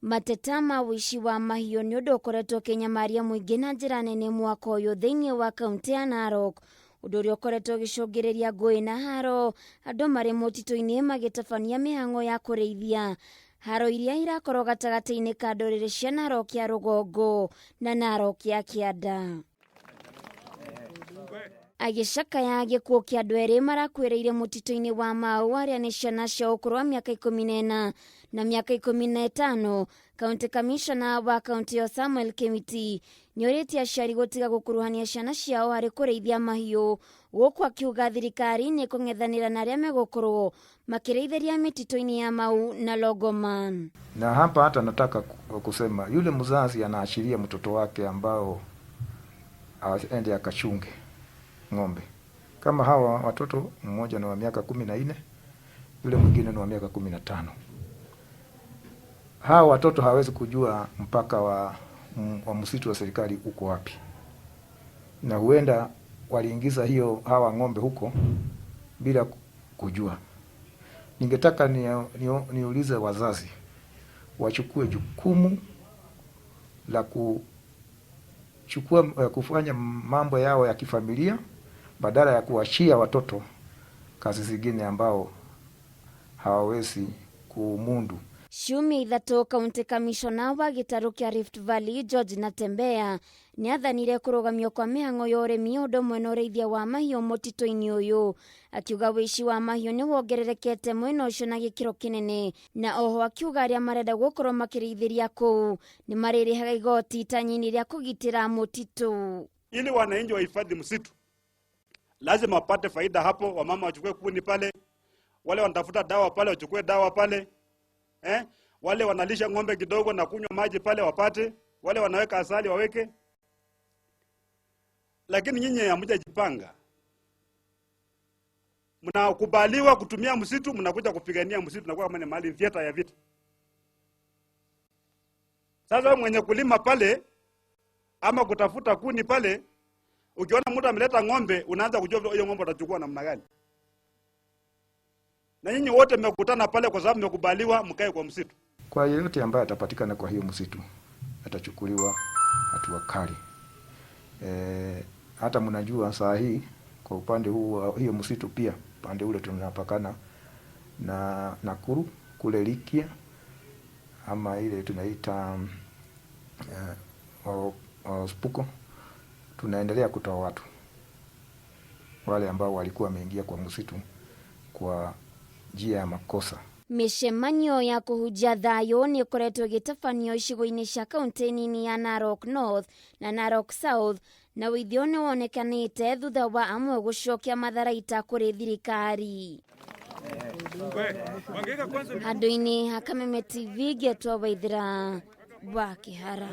Mateta ma wishi wa mahiu ni undu ukoretwo kinyamaria muingi na njira nene mwaka uyu thiini wa kaunti ya Narok. Undu uria ukoretwo ugicungiriria ngui na haro, andu mari mutitu-ini magitabania mihango ya kurithia. Haro iria irakorwo gatagati-ini ka nduriri cia Narok ya rugongo na Narok ya kianda. Agicakaya gikuo kia andu eri marakwiriire mutitu-ini wa Mau aria ni ciana cia ukuru wa miaka 14 na miaka 15. Kaunti kamiciana wa kaunti ya Samuel Kimiti ni uritie aciari gutiga gukuruhania ciana ciao hari kurithia mahiu, guku akiuga thirikari ni kung'ethanira na aria megukorwo makirithĩria mititu-ini ya Mau na Logoman. Na hapa hata nataka kusema yule mzazi anaashiria mtoto wake ambao aende akachunge ng'ombe. Kama hawa watoto, mmoja ni wa miaka 14, yule mwingine ni wa miaka 15. Hawa watoto hawezi kujua mpaka wa msitu wa serikali uko wapi. Na huenda waliingiza hawa ng'ombe huko bila kujua. Ningetaka niulize wazazi wachukue jukumu la kufanya mambo yao ya kifamilia badala ya kuachia watoto kazi zingine ambao hawawezi kumundu. Ciumia ithatu kaunti kamishona wa gitaru kia Rift Valley George Natembea ni athanire kurugamio kwa mihango ya urimi undu mwena urithia wa mahiu mutitu-ini uyu, akiuga wishi wa mahiu ni wongererekete mwena ucio na gikiro kinene, na oho akiuga aria marenda gukorwo makirithĩria kuu ni maririhaga igoti itanyini ria kugitira mutitu. Ili wananchi wahifadhi msitu lazima wapate faida hapo. Wamama wachukue kuni pale, wale wanatafuta dawa pale wachukue dawa pale, wale wanalisha ng'ombe kidogo na kunywa maji pale wapate, wale wanaweka asali waweke. Lakini nyinyi hamjajipanga. Mnakubaliwa kutumia msitu, mnakuja kupigania msitu, na kwa maana mali theater ya vita. Sasa wewe mwenye kulima pale ama kutafuta kuni pale, ukiona mtu ameleta ng'ombe, unaanza kujua hiyo ng'ombe atachukua namna gani. Na nyinyi wote mmekutana pale kwa sababu mmekubaliwa mkae kwa msitu. Kwa yeyote ambaye atapatikana kwa hiyo msitu atachukuliwa hatua kali. Hata mnajua saa hii kwa upande huu hiyo msitu pia upande ule tunapakana na Nakuru kule Arithia ama ile tunaita spuko. Tunaendelea kutoa watu wale ambao walikuwa wameingia kwa msitu kwa njia ya makosa. Mishemanyo ya kuhujia thayo ni ikoretwo igitabanio icigo-ini cia kaunti-ini ya Narok North na Narok South, na withio ni wonekanite thutha wa amwe gucokia matharaita kuri thirikari. Handu-ini ha Kameme TV getwo Waithira wa Kihara.